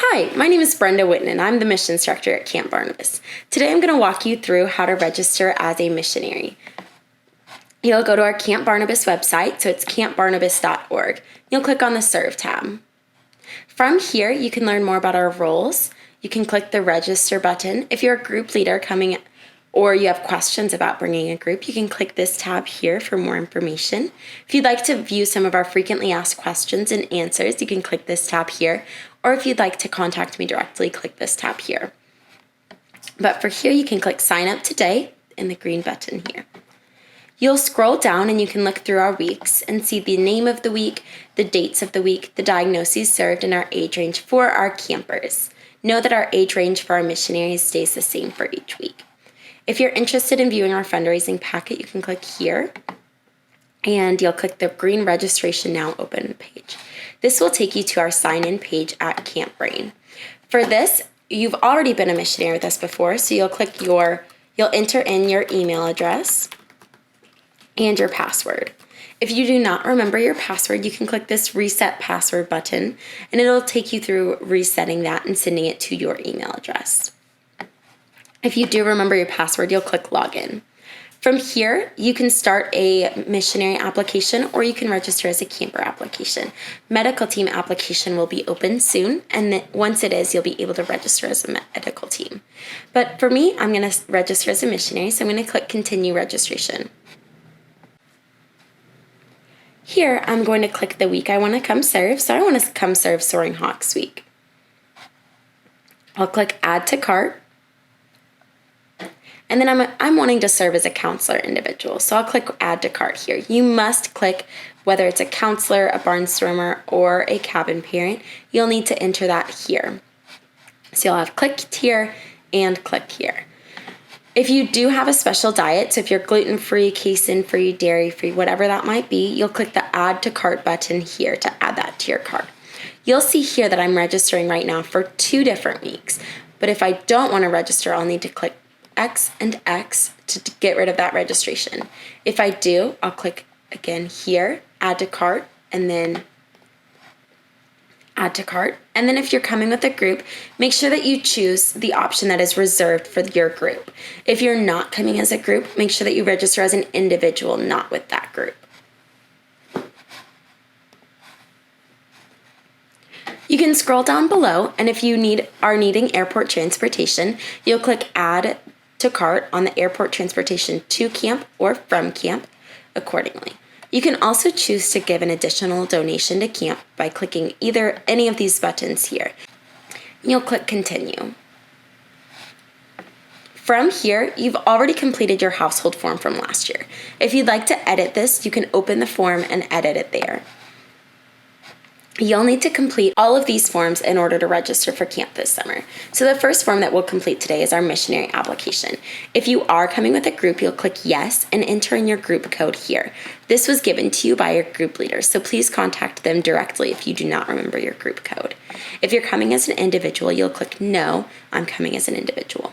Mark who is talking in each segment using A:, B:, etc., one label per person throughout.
A: Hi, my name is Brenda Whitten. I'm the missions director at Camp Barnabas. Today I'm going to walk you through how to register as a missionary. You'll go to our Camp Barnabas website, so it's campbarnabas.org. You'll click on the Serve tab. From here, you can learn more about our roles. You can click the Register button. If you're a group leader coming or you have questions about bringing a group, you can click this tab here for more information. If you'd like to view some of our frequently asked questions and answers, you can click this tab here. Or if you'd like to contact me directly, click this tab here. But for here, you can click Sign Up Today in the green button here. You'll scroll down and you can look through our weeks and see the name of the week, the dates of the week, the diagnoses served, and our age range for our campers. Know that our age range for our missionaries stays the same for each week. If you're interested in viewing our fundraising packet, you can click here and you'll click the green Registration Now Open page. This will take you to our sign-in page at Camp Brain. For this, you've already been a missionary with us before, so you'll enter in your email address and your password. If you do not remember your password, you can click this Reset Password button, and it'll take you through resetting that and sending it to your email address. If you do remember your password, you'll click Login. From here, you can start a missionary application or you can register as a camper application. Medical team application will be open soon, and then once it is, you'll be able to register as a medical team. But for me, I'm going to register as a missionary, so I'm going to click Continue Registration. Here, I'm going to click the week I want to come serve, so I want to come serve Soaring Hawks Week. I'll click Add to Cart. And then I'm wanting to serve as a counselor individual, so I'll click Add to Cart here. You must click whether it's a counselor, a barnstormer, or a cabin parent. You'll need to enter that here. So you'll have click here and click here. If you do have a special diet, so if you're gluten-free, casein-free, dairy-free, whatever that might be, you'll click the Add to Cart button here to add that to your cart. You'll see here that I'm registering right now for 2 different weeks, but if I don't want to register, I'll need to click X and X to get rid of that registration. If I do, I'll click again here, Add to Cart, and then Add to Cart. And then if you're coming with a group, make sure that you choose the option that is reserved for your group. If you're not coming as a group, make sure that you register as an individual, not with that group. You can scroll down below, and if you are needing airport transportation, you'll click Add to Cart on the airport transportation to camp or from camp accordingly. You can also choose to give an additional donation to camp by clicking any of these buttons here. You'll click Continue. From here, you've already completed your household form from last year. If you'd like to edit this, you can open the form and edit it there. You'll need to complete all of these forms in order to register for camp this summer. So the first form that we'll complete today is our missionary application. If you are coming with a group, you'll click Yes and enter in your group code here. This was given to you by your group leader, so please contact them directly if you do not remember your group code. If you're coming as an individual, you'll click No, I'm coming as an individual.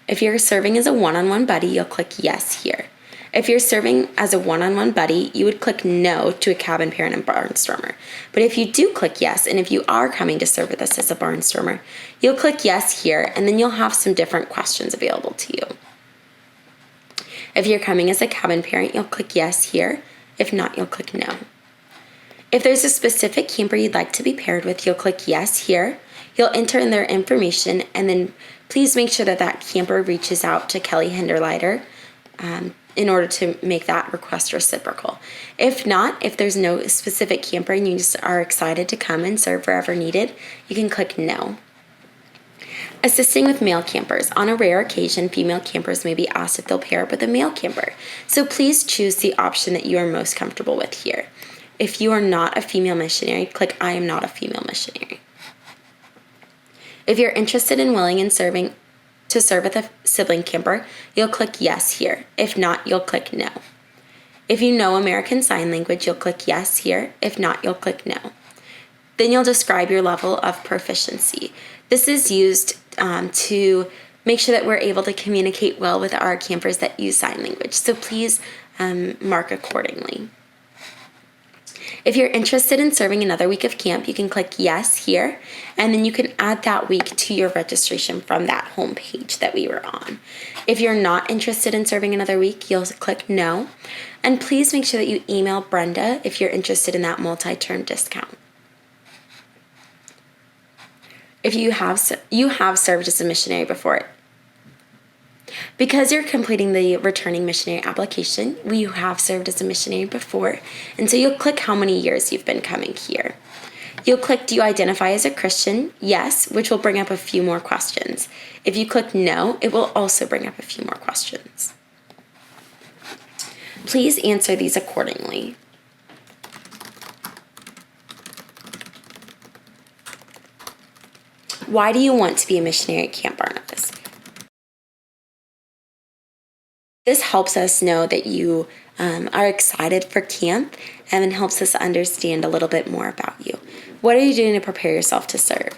A: If you're serving as a one-on-one buddy, you'll click Yes here. If you're serving as a one-on-one buddy, you would click No to a cabin parent and barnstormer. But if you do click Yes, and if you are coming to serve with us as a barnstormer, you'll click Yes here, and then you'll have some different questions available to you. If you're coming as a cabin parent, you'll click Yes here. If not, you'll click No. If there's a specific camper you'd like to be paired with, you'll click Yes here. You'll enter in their information, and then please make sure that that camper reaches out to Kelly Hinderleiter in order to make that request reciprocal. If not, if there's no specific camper and you just are excited to come and serve wherever needed, you can click No. Assisting with male campers. On a rare occasion, female campers may be asked if they'll pair up with a male camper. So please choose the option that you are most comfortable with here. If you are not a female missionary, click I am not a female missionary. If you're interested in willing and serving to serve with a sibling camper, you'll click Yes here. If not, you'll click No. If you know American Sign Language, you'll click Yes here. If not, you'll click No. Then you'll describe your level of proficiency. This is used to make sure that we're able to communicate well with our campers that use sign language. So please mark accordingly. If you're interested in serving another week of camp, you can click yes here, and then you can add that week to your registration from that home page that we were on. If you're not interested in serving another week, you'll click no, and please make sure that you email Brenda if you're interested in that multi-term discount. If you have served as a missionary before, because you're completing the returning missionary application, you have served as a missionary before, and so you'll click how many years you've been coming here. You'll click, do you identify as a Christian? Yes, which will bring up a few more questions. If you click no, it will also bring up a few more questions. Please answer these accordingly. Why do you want to be a missionary at Camp Barnabas? This helps us know that you are excited for camp and helps us understand a little bit more about you. What are you doing to prepare yourself to serve?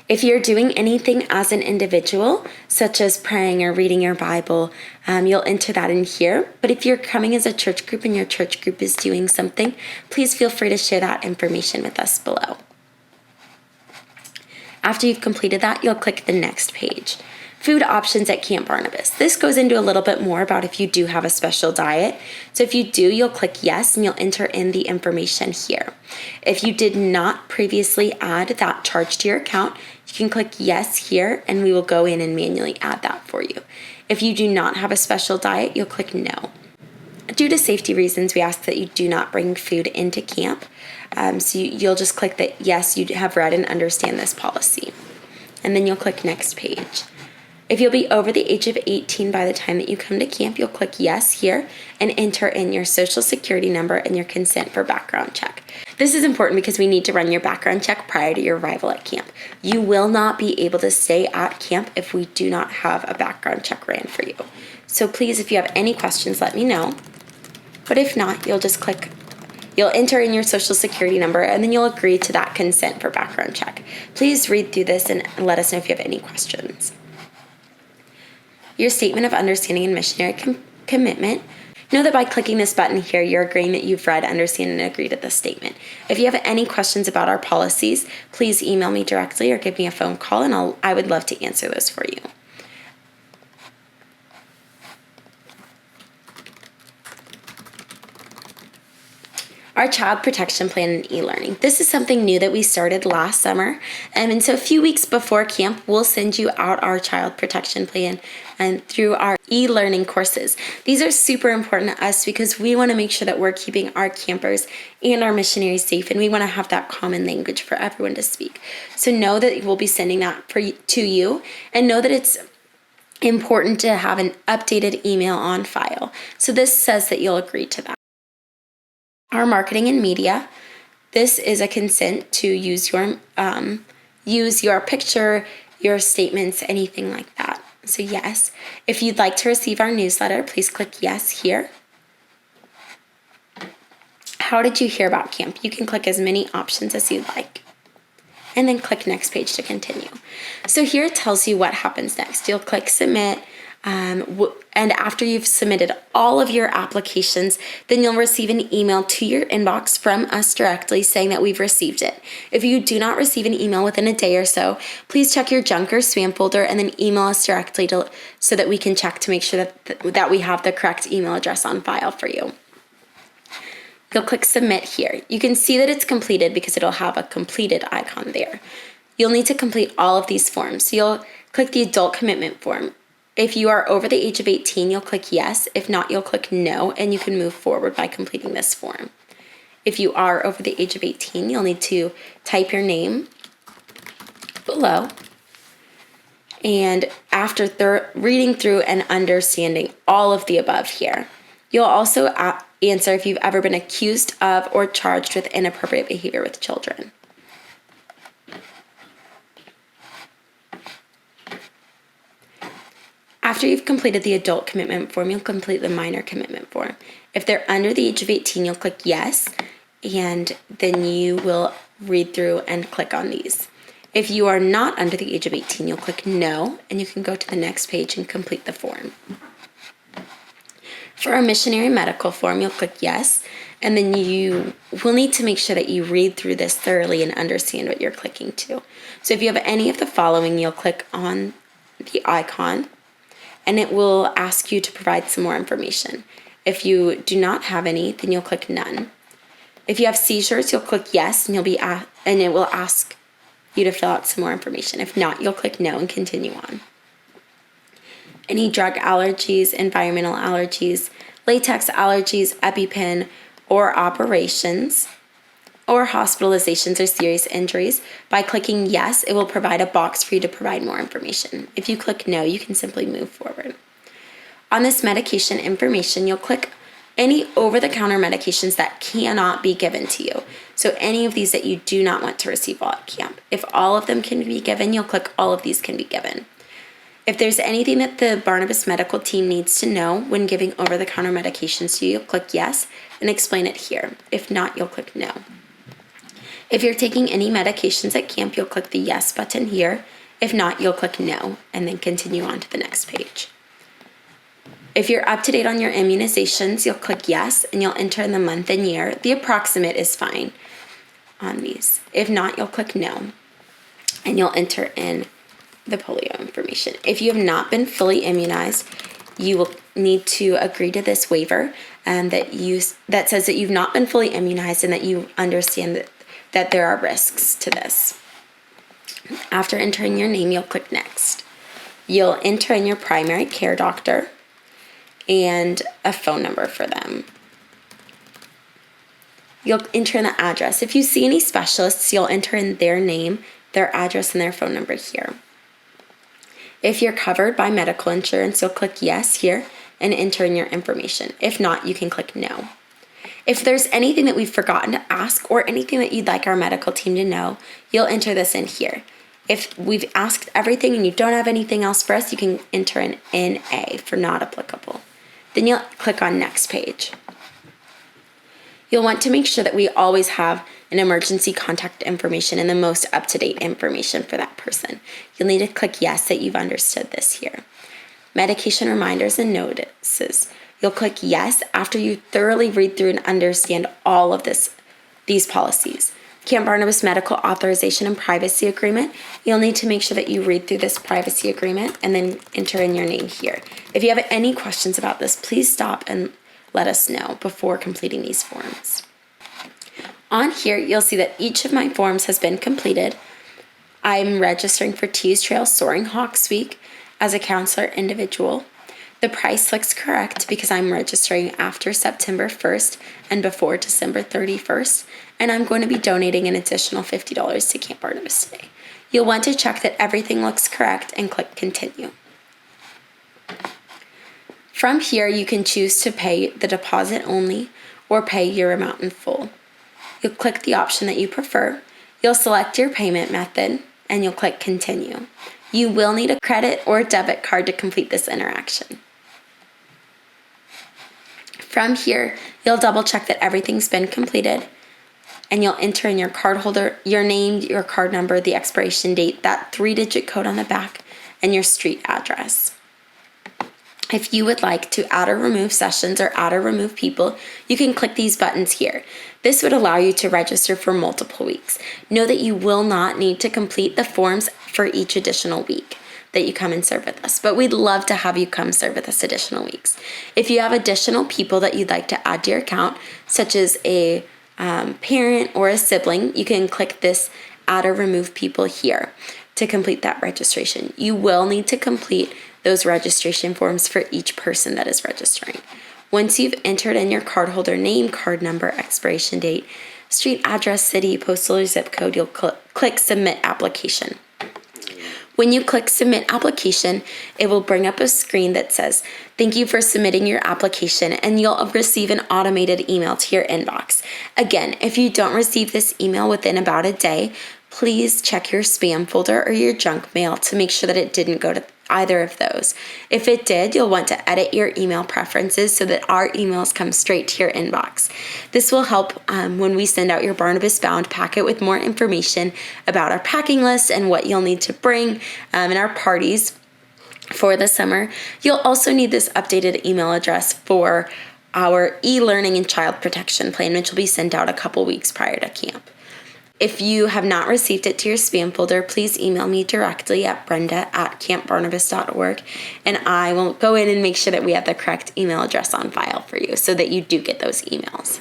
A: If you're doing anything as an individual, such as praying or reading your Bible, you'll enter that in here. But if you're coming as a church group and your church group is doing something, please feel free to share that information with us below. After you've completed that, you'll click the next page. Food options at Camp Barnabas. This goes into a little bit more about if you do have a special diet. So if you do, you'll click yes and you'll enter in the information here. If you did not previously add that charge to your account, you can click yes here and we will go in and manually add that for you. If you do not have a special diet, you'll click no. Due to safety reasons, we ask that you do not bring food into camp. So you'll just click that yes, you have read and understand this policy. And then you'll click next page. If you'll be over the age of 18 by the time that you come to camp, you'll click yes here and enter in your social security number and your consent for background check. This is important because we need to run your background check prior to your arrival at camp. You will not be able to stay at camp if we do not have a background check ran for you. So please, if you have any questions, let me know. But if not, you'll enter in your social security number and then you'll agree to that consent for background check. Please read through this and let us know if you have any questions. Your statement of understanding and missionary commitment. Know that by clicking this button here, you're agreeing that you've read, understand, and agreed to this statement. If you have any questions about our policies, please email me directly or give me a phone call and I would love to answer those for you. Our child protection plan and e-learning. This is something new that we started last summer. And so a few weeks before camp, we'll send you out our child protection plan and through our e-learning courses. These are super important to us because we want to make sure that we're keeping our campers and our missionaries safe, and we want to have that common language for everyone to speak. So know that we'll be sending that to you, and know that it's important to have an updated email on file. So this says that you'll agree to that. Our marketing and media. This is a consent to use your picture, your statements, anything like that. So yes. If you'd like to receive our newsletter, please click yes here. How did you hear about camp? You can click as many options as you'd like. And then click next page to continue. So here it tells you what happens next. You'll click submit. And after you've submitted all of your applications, then you'll receive an email to your inbox from us directly saying that we've received it. If you do not receive an email within a day or so, please check your junk or spam folder and then email us directly so that we can check to make sure that we have the correct email address on file for you. You'll click submit here. You can see that it's completed because it'll have a completed icon there. You'll need to complete all of these forms. So you'll click the adult commitment form. If you are over the age of 18, you'll click yes. If not, you'll click no, and you can move forward by completing this form. If you are over the age of 18, you'll need to type your name below. And after reading through and understanding all of the above here, you'll also answer if you've ever been accused of or charged with inappropriate behavior with children. After you've completed the adult commitment form, you'll complete the minor commitment form. If they're under the age of 18, you'll click yes, and then you will read through and click on these. If you are not under the age of 18, you'll click no, and you can go to the next page and complete the form. For our missionary medical form, you'll click yes, and then you will need to make sure that you read through this thoroughly and understand what you're clicking to. So if you have any of the following, you'll click on the icon, and it will ask you to provide some more information. If you do not have any, then you'll click none. If you have seizures, you'll click yes, and it will ask you to fill out some more information. If not, you'll click no and continue on. Any drug allergies, environmental allergies, latex allergies, EpiPen, or operations, or hospitalizations or serious injuries, by clicking yes, it will provide a box for you to provide more information. If you click no, you can simply move forward. On this medication information, you'll click any over-the-counter medications that cannot be given to you. So any of these that you do not want to receive while at camp. If all of them can be given, you'll click all of these can be given. If there's anything that the Barnabas medical team needs to know when giving over-the-counter medications to you, you'll click yes and explain it here. If not, you'll click no. If you're taking any medications at camp, you'll click the yes button here. If not, you'll click no and then continue on to the next page. If you're up to date on your immunizations, you'll click yes and you'll enter in the month and year. The approximate is fine on these. If not, you'll click no and you'll enter in the polio information. If you have not been fully immunized, you will need to agree to this waiver that says that you've not been fully immunized and that you understand that there are risks to this. After entering your name, you'll click next. You'll enter in your primary care doctor and a phone number for them. You'll enter in the address. If you see any specialists, you'll enter in their name, their address, and their phone number here. If you're covered by medical insurance, you'll click yes here and enter in your information. If not, you can click no. If there's anything that we've forgotten to ask or anything that you'd like our medical team to know, you'll enter this in here. If we've asked everything and you don't have anything else for us, you can enter in NA for not applicable. Then you'll click on next page. You'll want to make sure that we always have an emergency contact information and the most up-to-date information for that person. You'll need to click yes that you've understood this here. Medication reminders and notices. You'll click yes after you thoroughly read through and understand all of these policies. Camp Barnabas Medical Authorization and Privacy Agreement. You'll need to make sure that you read through this privacy agreement and then enter in your name here. If you have any questions about this, please stop and let us know before completing these forms. On here, you'll see that each of my forms has been completed. I'm registering for Tees Trail Soaring Hawks Week as a counselor individual. The price looks correct because I'm registering after September 1st and before December 31st, and I'm going to be donating an additional $50 to Camp Barnabas today. You'll want to check that everything looks correct and click continue. From here, you can choose to pay the deposit only or pay your amount in full. You'll click the option that you prefer. You'll select your payment method and you'll click continue. You will need a credit or debit card to complete this interaction. From here, you'll double check that everything's been completed and you'll enter in your card holder, your name, your card number, the expiration date, that 3-digit code on the back, and your street address. If you would like to add or remove sessions or add or remove people, you can click these buttons here. This would allow you to register for multiple weeks. Know that you will not need to complete the forms for each additional week that you come and serve with us, but we'd love to have you come serve with us additional weeks. If you have additional people that you'd like to add to your account, such as a parent or a sibling, you can click this add or remove people here to complete that registration. You will need to complete those registration forms for each person that is registering. Once you've entered in your cardholder name, card number, expiration date, street address, city, postal, or zip code, you'll click submit application. When you click submit application, it will bring up a screen that says, thank you for submitting your application, and you'll receive an automated email to your inbox. Again, if you don't receive this email within about a day, please check your spam folder or your junk mail to make sure that it didn't go to either of those. If it did, you'll want to edit your email preferences so that our emails come straight to your inbox. This will help when we send out your Barnabas Bound packet with more information about our packing list and what you'll need to bring and our parties. for the summer. You'll also need this updated email address for our e-learning and child protection plan, which will be sent out a couple weeks prior to camp. If you have not received it to your spam folder, please email me directly at brenda@campbarnabas.org, and I will go in and make sure that we have the correct email address on file for you so that you do get those emails.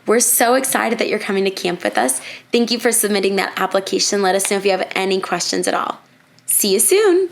A: We're so excited that you're coming to camp with us. Thank you for submitting that application. Let us know if you have any questions at all. See you soon.